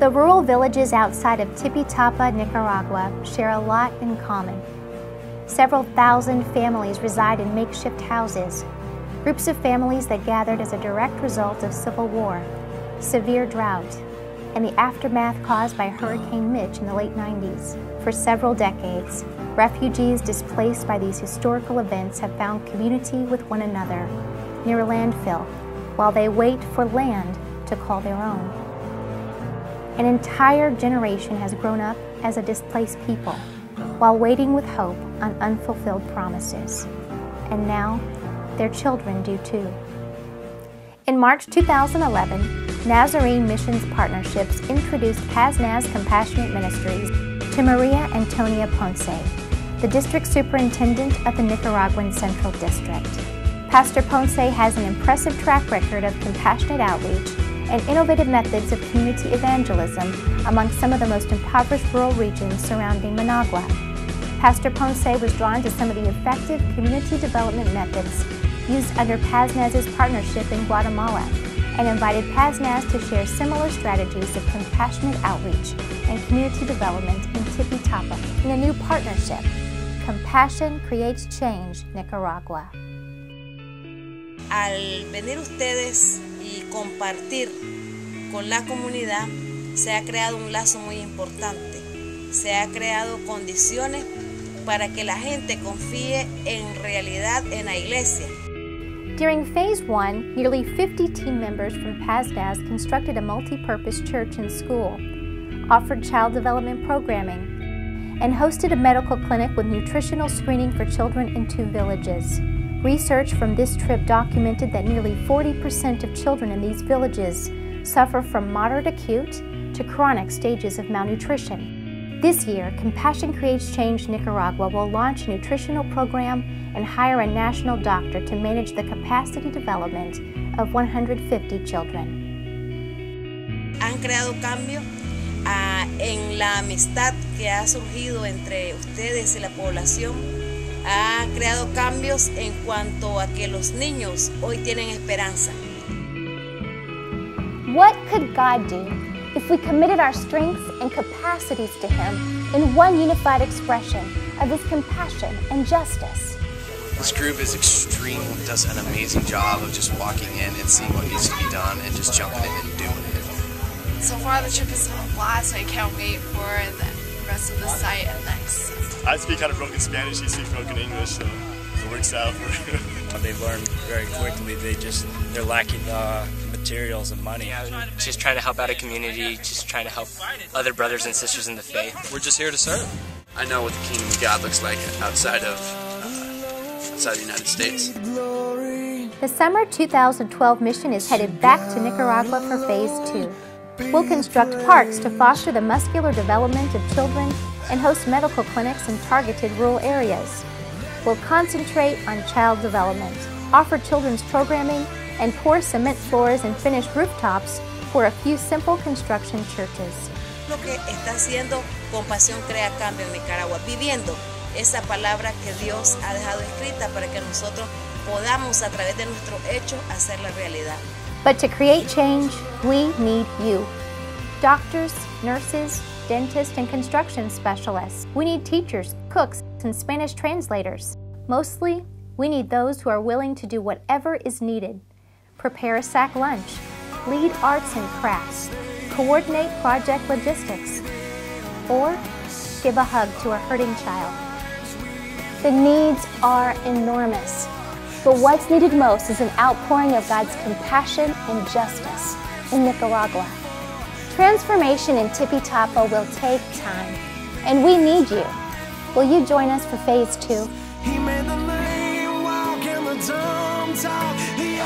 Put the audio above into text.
The rural villages outside of Tipitapa, Nicaragua share a lot in common. Several thousand families reside in makeshift houses, groups of families that gathered as a direct result of civil war, severe drought, and the aftermath caused by Hurricane Mitch in the late 90s. For several decades, refugees displaced by these historical events have found community with one another near a landfill while they wait for land to call their own. An entire generation has grown up as a displaced people while waiting with hope on unfulfilled promises. And now, their children do too. In March 2011, Nazarene Missions Partnerships introduced PazNaz Compassionate Ministries to Maria Antonia Ponce, the District Superintendent of the Nicaraguan Central District. Pastor Ponce has an impressive track record of compassionate outreach and innovative methods of community evangelism among some of the most impoverished rural regions surrounding Managua. Pastor Ponce was drawn to some of the effective community development methods used under PazNaz's partnership in Guatemala and invited PazNaz to share similar strategies of compassionate outreach and community development in Tipitapa in a new partnership, Compassion Creates Change, Nicaragua. Al venir ustedes y compartir con la comunidad, se ha creado un lazo muy importante. Se ha creado condiciones para que la gente confíe en realidad en la iglesia. During Phase 1, nearly 50 team members from PazNaz constructed a multi-purpose church and school, offered child development programming, and hosted a medical clinic with nutritional screening for children in 2 villages. Research from this trip documented that nearly 40% of children in these villages suffer from moderate acute to chronic stages of malnutrition. This year, Compassion Creates Change Nicaragua will launch a nutritional program and hire a national doctor to manage the capacity development of 150 children. Han creado cambio en la amistad que ha surgido entre ustedes y la población. Ha creado cambios en cuanto a que los niños hoy tienen esperanza. What could God do if we committed our strengths and capacities to Him in one unified expression of His compassion and justice? This group is extreme, does an amazing job of just walking in and seeing what needs to be done and just jumping in and doing it. So far the trip has been a blast. I can't wait for the rest of the site and next. I speak kind of broken Spanish, he speaks broken English, so it works out. They learn very quickly. They're lacking materials and money. Yeah, just trying to help out a community, just trying to help other brothers and sisters in the faith. We're just here to serve. I know what the kingdom of God looks like outside of the United States. The summer 2012 mission is headed back to Nicaragua for Phase 2. We'll construct parks to foster the muscular development of children and host medical clinics in targeted rural areas. We'll concentrate on child development, offer children's programming, and pour cement floors and finish rooftops for a few simple construction churches. Lo que está haciendo Compasión Crea Cambio en Nicaragua, viviendo esa palabra que Dios ha dejado escrita para que nosotros podamos a través de nuestro hecho hacerla realidad. But to create change, we need you. Doctors, nurses, dentists, and construction specialists. We need teachers, cooks, and Spanish translators. Mostly, we need those who are willing to do whatever is needed. Prepare a sack lunch, lead arts and crafts, coordinate project logistics, or give a hug to a hurting child. The needs are enormous, but what's needed most is an outpouring of God's compassion and justice in Nicaragua. Transformation in Tipitapa will take time, and we need you. Will you join us for Phase 2? He made the lame walk and the dumb talk. He